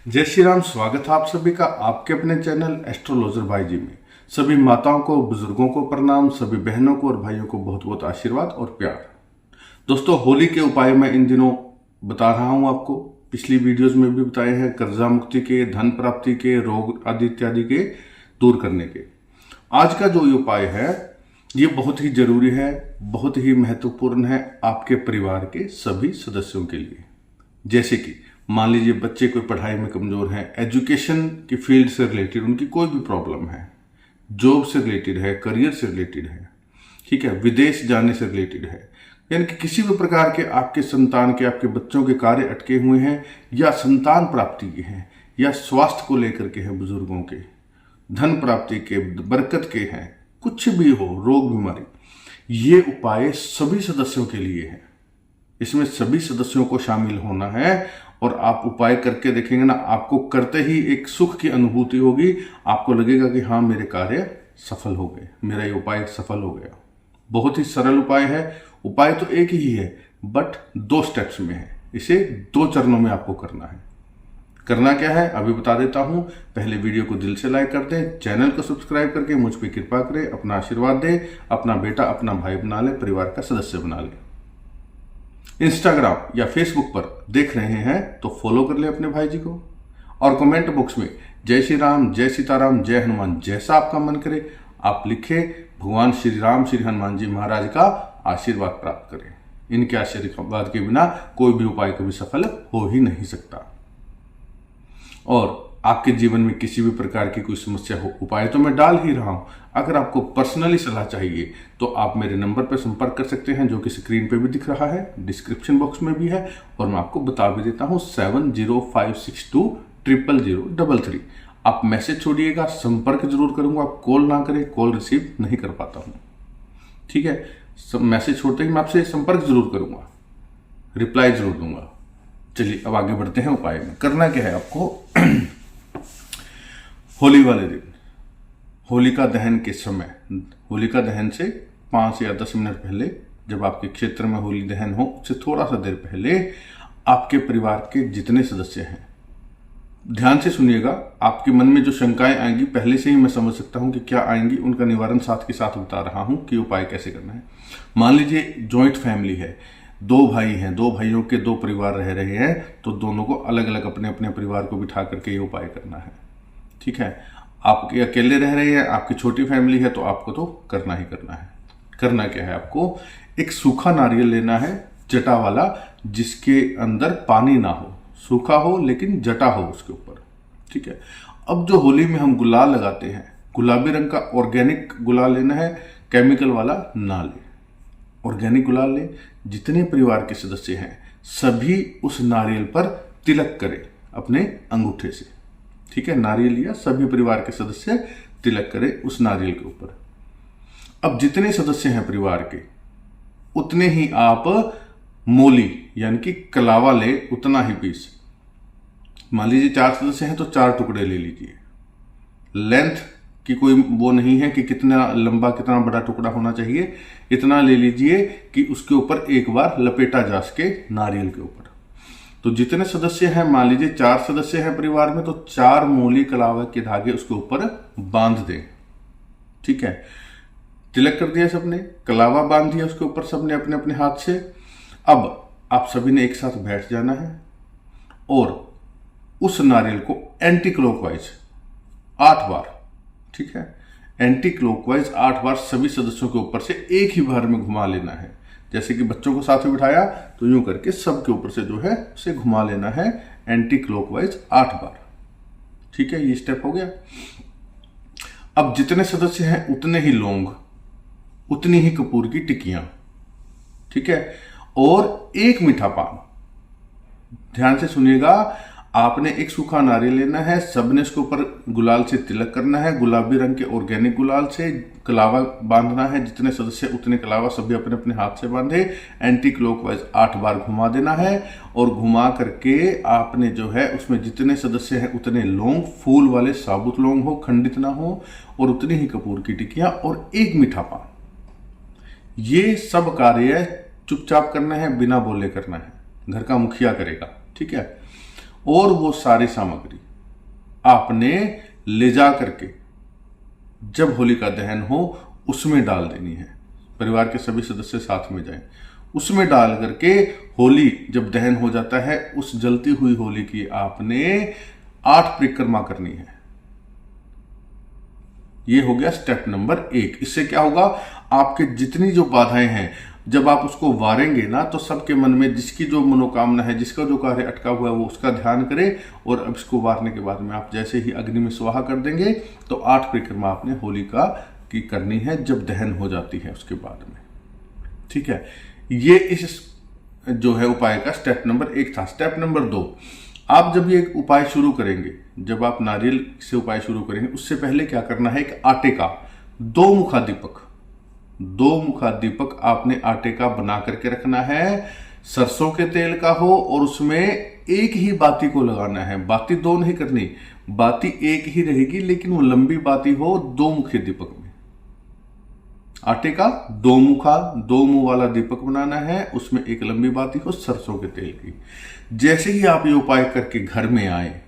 जय श्री राम। स्वागत है आप सभी का आपके अपने चैनल एस्ट्रोलॉजर भाई जी में। सभी माताओं को, बुजुर्गों को प्रणाम, सभी बहनों को और भाइयों को बहुत बहुत आशीर्वाद और प्यार। दोस्तों, होली के उपाय मैं इन दिनों बता रहा हूं आपको। पिछली वीडियोस में भी बताए हैं, कर्जा मुक्ति के, धन प्राप्ति के, रोग आदि इत्यादि के दूर करने के। आज का जो ये उपाय है ये बहुत ही जरूरी है, बहुत ही महत्वपूर्ण है आपके परिवार के सभी सदस्यों के लिए। जैसे कि मान लीजिए बच्चे कोई पढ़ाई में कमजोर हैं, एजुकेशन की फील्ड से रिलेटेड उनकी कोई भी प्रॉब्लम है, जॉब से रिलेटेड है, करियर से रिलेटेड है, ठीक है, विदेश जाने से रिलेटेड है, यानी कि किसी भी प्रकार के आपके संतान के, आपके बच्चों के कार्य अटके हुए हैं, या संतान प्राप्ति के हैं, या स्वास्थ्य को लेकर के हैं, बुजुर्गों के धन प्राप्ति के, बरकत के हैं, कुछ भी हो, रोग बीमारी, ये उपाय सभी सदस्यों के लिए है। इसमें सभी सदस्यों को शामिल होना है और आप उपाय करके देखेंगे ना, आपको करते ही एक सुख की अनुभूति होगी। आपको लगेगा कि हाँ, मेरे कार्य सफल हो गए, मेरा ये उपाय सफल हो गया। बहुत ही सरल उपाय है। उपाय तो एक ही है, बट 2 स्टेप्स में है। इसे 2 चरणों में आपको करना है। करना क्या है अभी बता देता हूं। पहले वीडियो को दिल से लाइक कर दें, चैनल को सब्सक्राइब करके मुझ पर कृपा करें, अपना आशीर्वाद दें, अपना बेटा, अपना भाई बना ले, परिवार का सदस्य बना ले। इंस्टाग्राम या फेसबुक पर देख रहे हैं तो फॉलो कर ले अपने भाई जी को, और कमेंट बॉक्स में जय श्री राम, जय सीताराम, जय हनुमान, जैसा आपका मन करे आप लिखे। भगवान श्री राम, श्री हनुमान जी महाराज का आशीर्वाद प्राप्त करें। इनके आशीर्वाद के बिना कोई भी उपाय कभी सफल हो ही नहीं सकता। और आपके जीवन में किसी भी प्रकार की कोई समस्या हो, उपाय तो मैं डाल ही रहा हूं। अगर आपको पर्सनली सलाह चाहिए तो आप मेरे नंबर पर संपर्क कर सकते हैं, जो कि स्क्रीन पे भी दिख रहा है, डिस्क्रिप्शन बॉक्स में भी है, और मैं आपको बता भी देता हूं 7056200033। आप मैसेज छोड़िएगा, संपर्क जरूर करूंगा। आप कॉल ना करें, कॉल रिसीव नहीं कर पाता हूं, ठीक है। मैसेज छोड़ते ही मैं आपसे संपर्क जरूर करूंगा, रिप्लाई जरूर दूंगा। चलिए अब आगे बढ़ते हैं उपाय में। करना क्या है आपको होली वाले दिन, होलिका दहन के समय, होलिका दहन से 5 या 10 मिनट पहले, जब आपके क्षेत्र में होली दहन हो उससे थोड़ा सा देर पहले, आपके परिवार के जितने सदस्य हैं, ध्यान से सुनिएगा। आपके मन में जो शंकाएं आएंगी पहले से ही मैं समझ सकता हूं कि क्या आएंगी, उनका निवारण साथ के साथ बता रहा हूं कि उपाय कैसे करना है। मान लीजिए जॉइंट फैमिली है, 2 भाई हैं, 2 भाइयों के 2 परिवार रह रहे हैं, तो दोनों को अलग अलग अपने अपने परिवार को बिठा करके ये उपाय करना है, ठीक है। आप अकेले रह रहे हैं, आपकी छोटी फैमिली है, तो आपको तो करना ही करना है। करना क्या है आपको, एक सूखा नारियल लेना है, जटा वाला, जिसके अंदर पानी ना हो, सूखा हो लेकिन जटा हो उसके ऊपर, ठीक है। अब जो होली में हम गुलाल लगाते हैं, गुलाबी रंग का ऑर्गेनिक गुलाल लेना है, केमिकल वाला ना ले, ऑर्गेनिक गुलाल ले। जितने परिवार के सदस्य हैं सभी उस नारियल पर तिलक करें अपने अंगूठे से, ठीक है। नारियल लिया, सभी परिवार के सदस्य तिलक करें उस नारियल के ऊपर। अब जितने सदस्य हैं परिवार के, उतने ही आप मोली यानी कि कलावा ले, उतना ही पीस। मान लीजिए 4 सदस्य हैं तो 4 टुकड़े ले लीजिए। लेंथ की कोई वो नहीं है कि कितना लंबा, कितना बड़ा टुकड़ा होना चाहिए, इतना ले लीजिए कि उसके ऊपर एक बार लपेटा जा सके नारियल के ऊपर। तो जितने सदस्य हैं, मान लीजिए 4 सदस्य हैं परिवार में, तो 4 मोली कलावा के धागे उसके ऊपर बांध दें, ठीक है। तिलक कर दिया सबने, कलावा बांध दिया उसके ऊपर सबने अपने अपने हाथ से। अब आप सभी ने एक साथ बैठ जाना है और उस नारियल को एंटी क्लॉकवाइज 8 बार, ठीक है, एंटी क्लॉकवाइज 8 बार सभी सदस्यों के ऊपर से एक ही बार में घुमा लेना है। जैसे कि बच्चों को साथ में बिठाया तो यूं करके सबके ऊपर से जो है उसे घुमा लेना है एंटी क्लॉकवाइज 8 बार, ठीक है। ये स्टेप हो गया। अब जितने सदस्य हैं उतने ही लौंग, उतनी ही कपूर की टिक्कियां, ठीक है, और 1 मीठा पान। ध्यान से सुनिएगा, आपने एक सूखा नारियल लेना है, सबने इसके ऊपर गुलाल से तिलक करना है, गुलाबी रंग के ऑर्गेनिक गुलाल से कलावा बांधना है। जितने सदस्य उतने कलावा सभी अपने अपने हाथ से बांधे, एंटी क्लॉकवाइज 8 बार घुमा देना है, और घुमा करके आपने जो है उसमें जितने सदस्य हैं उतने लौंग, फूल वाले साबुत लौंग हो, खंडित ना हो, और उतनी ही कपूर की टिक्कियां और 1 मीठा पान। ये सब कार्य चुपचाप करना है, बिना बोले करना है, घर का मुखिया करेगा, ठीक है। और वो सारी सामग्री आपने ले जा करके जब होलिका दहन हो उसमें डाल देनी है। परिवार के सभी सदस्य साथ में जाएं, उसमें डाल करके होली जब दहन हो जाता है उस जलती हुई होली की आपने 8 परिक्रमा करनी है। ये हो गया स्टेप नंबर 1। इससे क्या होगा, आपके जितनी जो बाधाएं हैं जब आप उसको वारेंगे ना, तो सबके मन में जिसकी जो मनोकामना है, जिसका जो कार्य अटका हुआ है, वो उसका ध्यान करे। और अब इसको वारने के बाद में आप जैसे ही अग्नि में स्वाहा कर देंगे तो 8 परिक्रमा आपने होलिका की करनी है जब दहन हो जाती है उसके बाद में। ठीक है, ये इस जो है उपाय का स्टेप नंबर 1 था। स्टेप नंबर 2, आप जब ये उपाय शुरू करेंगे, जब आप नारियल से उपाय शुरू करेंगे, उससे पहले क्या करना है, एक आटे का 2 मुखा दीपक आपने आटे का बना करके रखना है। सरसों के तेल का हो और उसमें एक ही बाती को लगाना है। बाती 2 नहीं करनी, बाती एक ही रहेगी, लेकिन वो लंबी बाती हो 2 मुखी दीपक में। आटे का 2 मुंह वाला दीपक बनाना है, उसमें एक लंबी बाती हो सरसों के तेल की। जैसे ही आप ये उपाय करके घर में आए,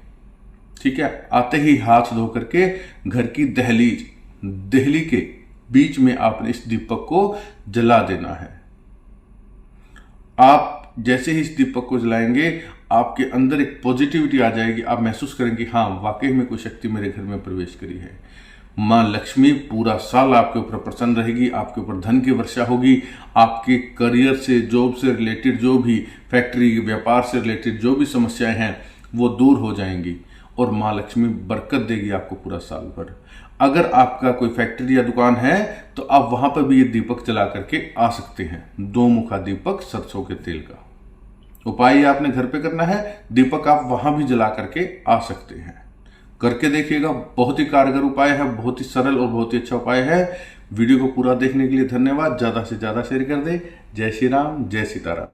ठीक है, आते ही हाथ धो करके घर की दहली के बीच में आपने इस दीपक को जला देना है। आप जैसे ही इस दीपक को जलाएंगे आपके अंदर एक पॉजिटिविटी आ जाएगी। आप महसूस करेंगे हाँ वाकई में कोई शक्ति मेरे घर में प्रवेश करी है। माँ लक्ष्मी पूरा साल आपके ऊपर प्रसन्न रहेगी, आपके ऊपर धन की वर्षा होगी। आपके करियर से, जॉब से रिलेटेड, जो भी फैक्ट्री व्यापार से रिलेटेड जो भी समस्याएं हैं वो दूर हो जाएंगी और माँ लक्ष्मी बरकत देगी आपको पूरा साल भर। अगर आपका कोई फैक्ट्री या दुकान है तो आप वहां पर भी ये दीपक जला करके आ सकते हैं। 2 मुखा दीपक सरसों के तेल का उपाय आपने घर पे करना है। दीपक आप वहां भी जला करके आ सकते हैं। करके देखिएगा, बहुत ही कारगर उपाय है, बहुत ही सरल और बहुत ही अच्छा उपाय है। वीडियो को पूरा देखने के लिए धन्यवाद। ज्यादा से ज्यादा शेयर कर दे। जय श्री राम, जय सीताराम।